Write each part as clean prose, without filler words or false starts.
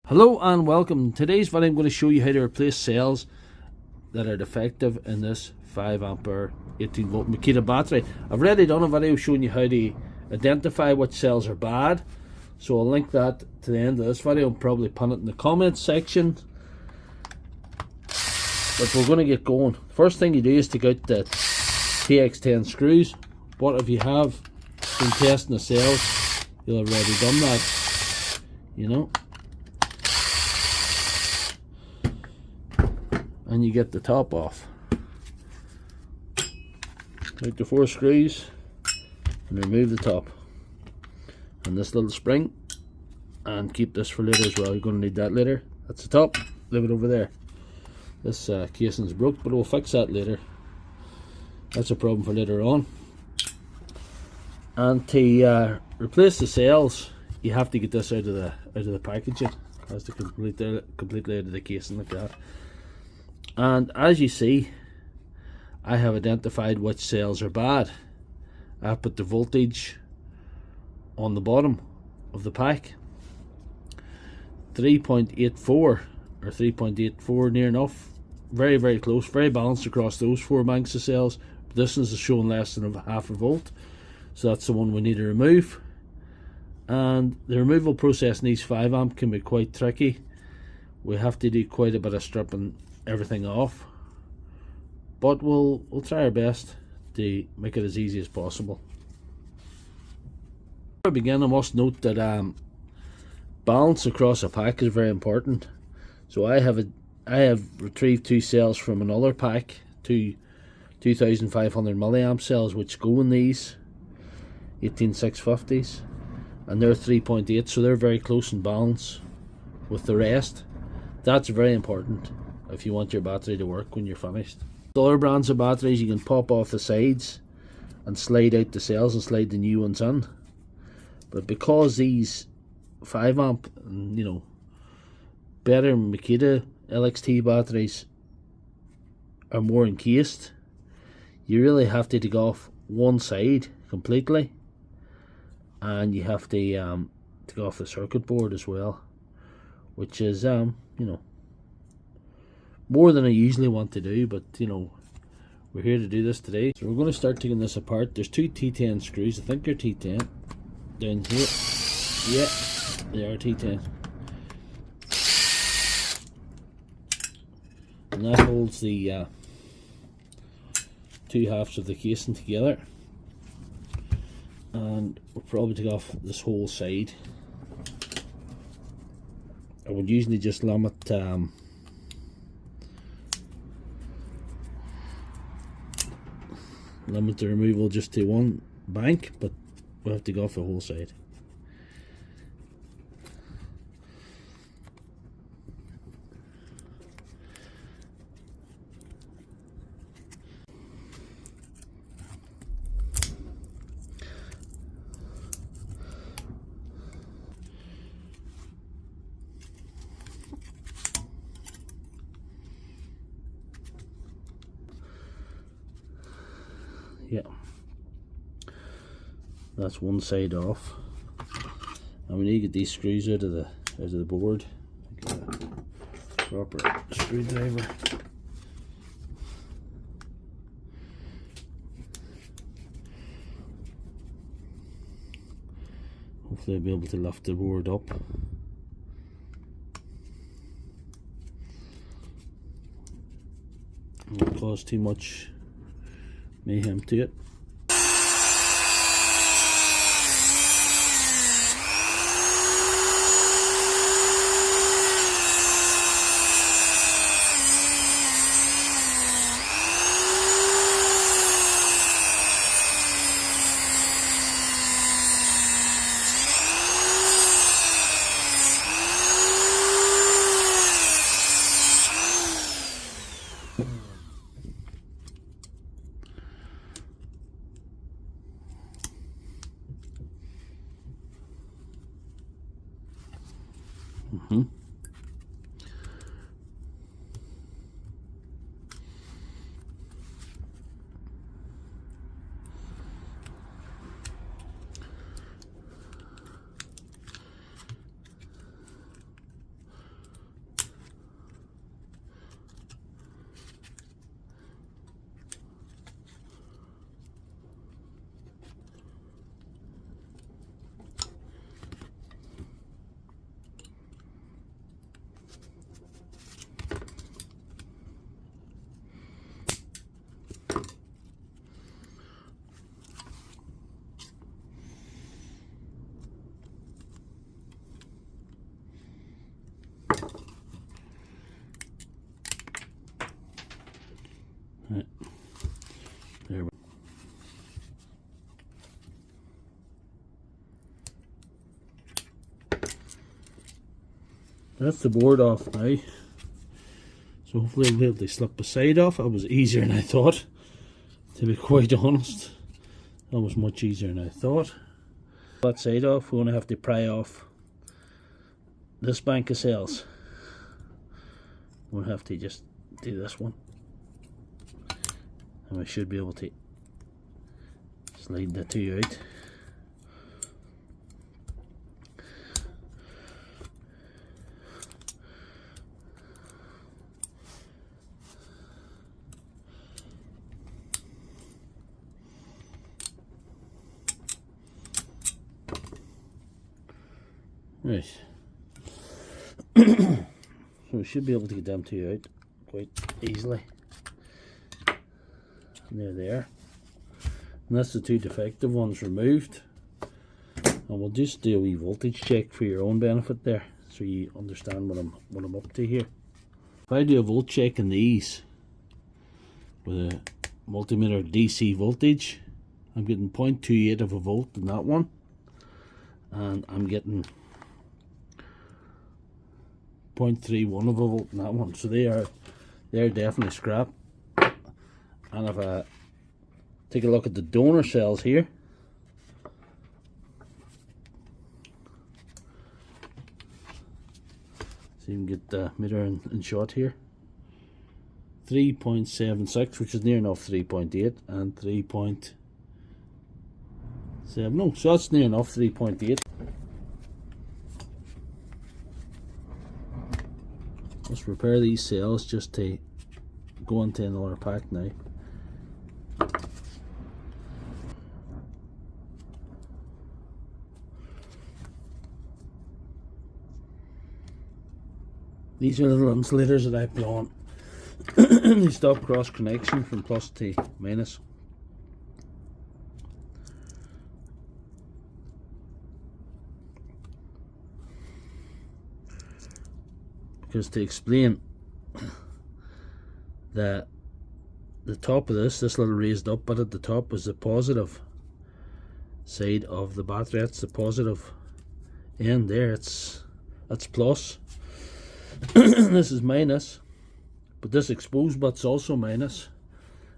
Hello and welcome. In today's video I'm going to show you how to replace cells that are defective in this 5 ampere 18 volt Makita battery. I've already done a video showing you how to identify which cells are bad, so I'll link that to the end of this video and probably pin it in the comments section. But we're going to get going. First thing you do is take out the TX10 screws. But if you have been testing the cells, you'll have already done that, you know. And you get the top off. Take the 4 screws and remove the top and this little spring, and keep this for later as well. You're going to need that later. That's the top, leave it over there. This casing's broke, but we'll fix that later. That's a problem for later on. And to replace the cells, you have to get this out of the packaging. It has to completely out of the casing like that. And as you see, I have identified which cells are bad. I've put the voltage on the bottom of the pack, 3.84 or 3.84, near enough, very close, very balanced across those 4 banks of cells. This one is showing less than half a volt, so that's the one we need to remove. And the removal process in these 5 amp can be quite tricky. We have to do quite a bit of stripping everything off, but we'll try our best to make it as easy as possible. Before I begin, I must note that balance across a pack is very important. So I have retrieved 2 cells from another pack, 2500 milliamp cells, which go in these 18650s, and they're 3.8, so they're very close in balance with the rest. That's very important if you want your battery to work when you're finished. With other brands of batteries, you can pop off the sides and slide out the cells and slide the new ones in. But because these 5 amp, you know, better Makita LXT batteries are more encased, you really have to take off one side completely, and you have to take off the circuit board as well, which is you know, more than I usually want to do, but you know, we're here to do this today. So we're going to start taking this apart. There's 2 T10 screws, I think they're T10 down here. Yeah, they are T10. And that holds the 2 halves of the casing together. And we'll probably take off this whole side. I would usually just limit the removal just to one bank, but we'll have to go off the whole side. Yeah, that's one side off, and we need to get these screws out of the board. Get a proper screwdriver. Hopefully I'll be able to lift the board up. It won't cause too much mayhem to it. Right. There we That's the board off now. So hopefully I'll be able to slip the side off. That was easier than I thought, to be quite honest. That was much easier than I thought. That side off, we're going to have to pry off this bank of cells. We'll have to just do this one, and we should be able to slide the two out. Right. So we should be able to get them two out quite easily. And they're there. And that's the two defective ones removed. And we'll just do a wee voltage check for your own benefit there, so you understand what I'm up to here. If I do a volt check in these with a multimeter DC voltage, I'm getting 0.28 of a volt in that one, and I'm getting 0.31 of a volt in that one. So they're definitely scrap. And if I take a look at the donor cells here, so you can get the meter in shot here, 3.76, which is near enough 3.8, and 3.7. No, so that's near enough 3.8. Let's repair these cells just to go into another pack now. These are little insulators that I put on. They stop cross connection from plus to minus. Because to explain that the top of this little raised up bit at the top is the positive side of the battery. That's the positive end there. That's plus. This is minus, but this exposed bit's also minus.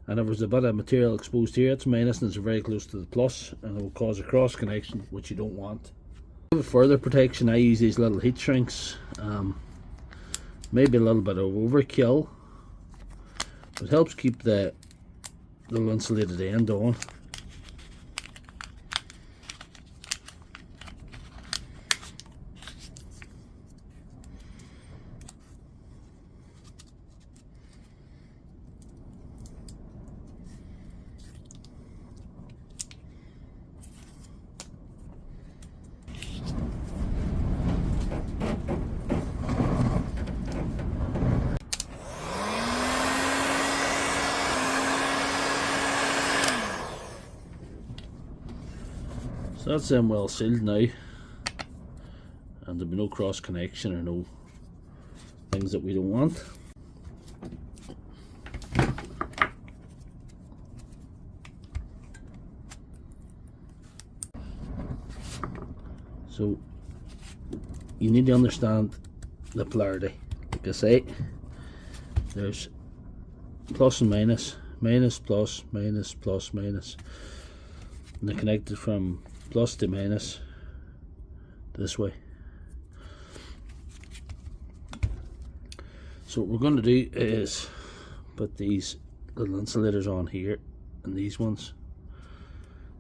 And if there's a bit of material exposed here, it's minus, and it's very close to the plus, and it will cause a cross connection, which you don't want. For further protection, I use these little heat shrinks. Maybe a little bit of overkill. It helps keep the little insulated end on. So that's them well sealed now, and there'll be no cross connection or no things that we don't want. So you need to understand the polarity. Like I say, there's plus and minus, minus, plus, minus, plus, minus, and they're connected from plus to minus this way. So what we're going to do is put these little insulators on here and these ones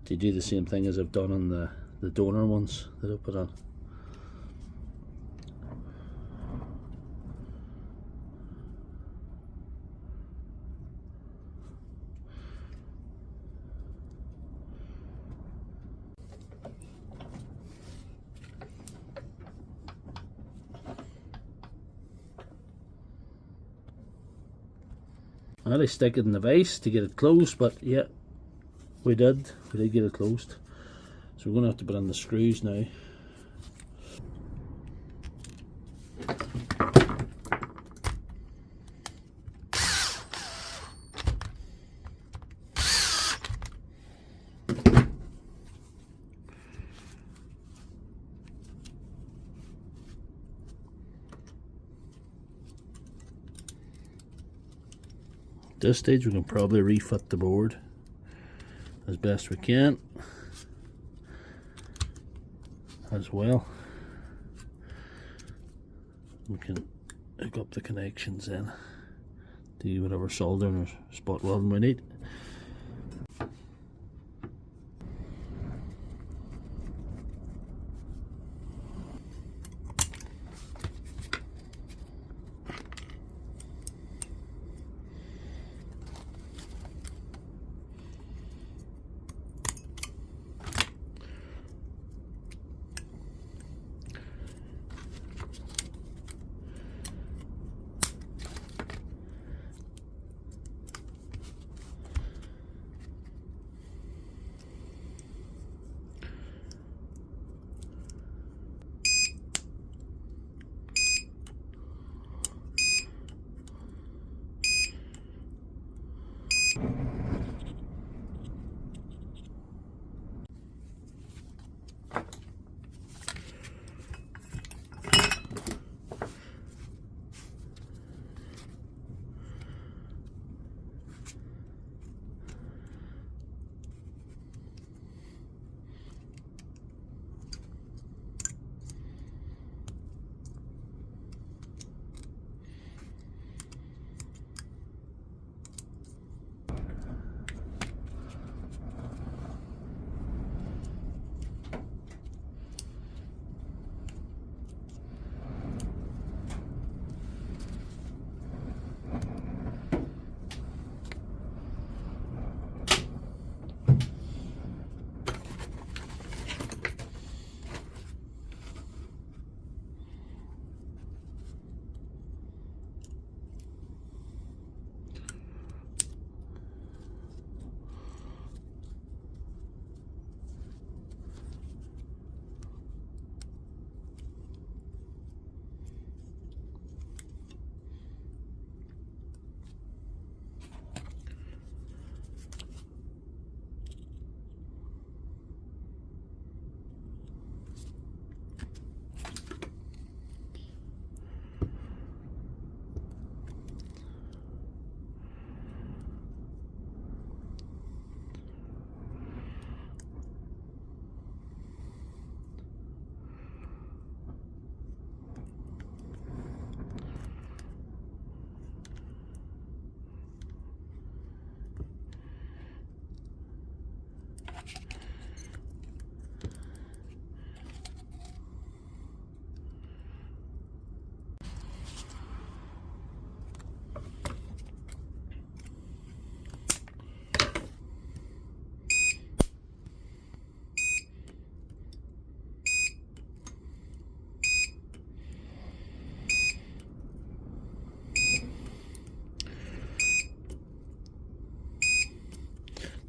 to do the same thing as I've done on the donor ones that I put on. I had to stick it in the vise to get it closed, but yeah, we did get it closed. So we're going to have to put in the screws now. At this stage we can probably refit the board as best we can as well. We can hook up the connections then, do whatever soldering or spot welding we need.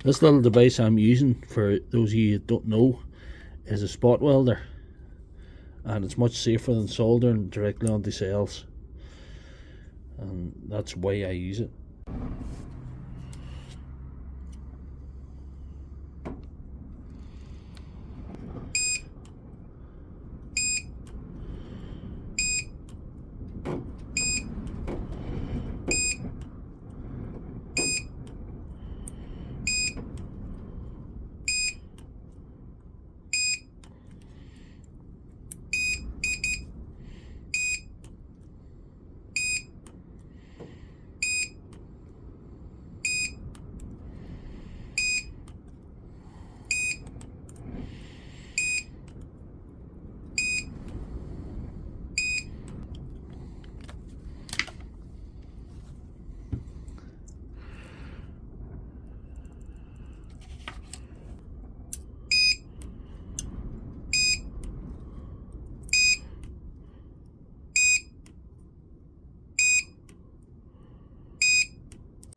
This little device I'm using, for those of you that don't know, is a spot welder, and it's much safer than soldering directly onto cells, and that's why I use it.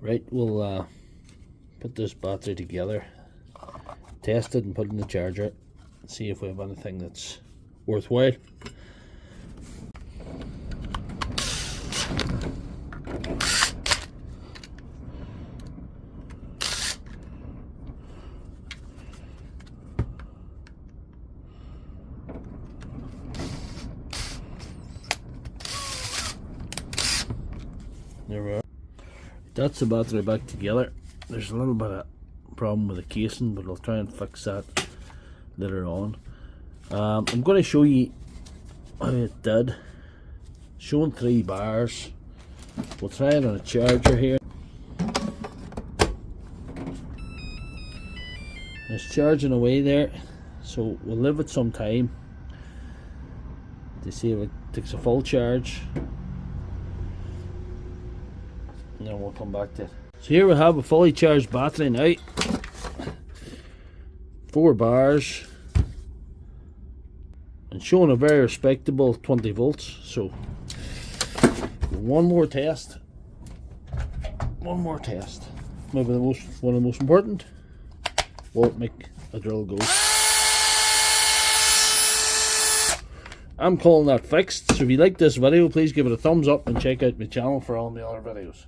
Right, we'll put this battery together, test it and put it in the charger, and see if we have anything that's worthwhile. There we are. That's the battery back together. There's a little bit of problem with the casing, but I'll try and fix that later on. I'm going to show you how it did. Showing 3 bars. We'll try it on a charger here. It's charging away there, so we'll leave it some time to see if it takes a full charge, and then we'll come back to it. So here we have a fully charged battery now. 4 bars and showing a very respectable 20 volts. So one more test. Maybe one of the most important. Will it make a drill go? I'm calling that fixed. So if you like this video, please give it a thumbs up and check out my channel for all my other videos.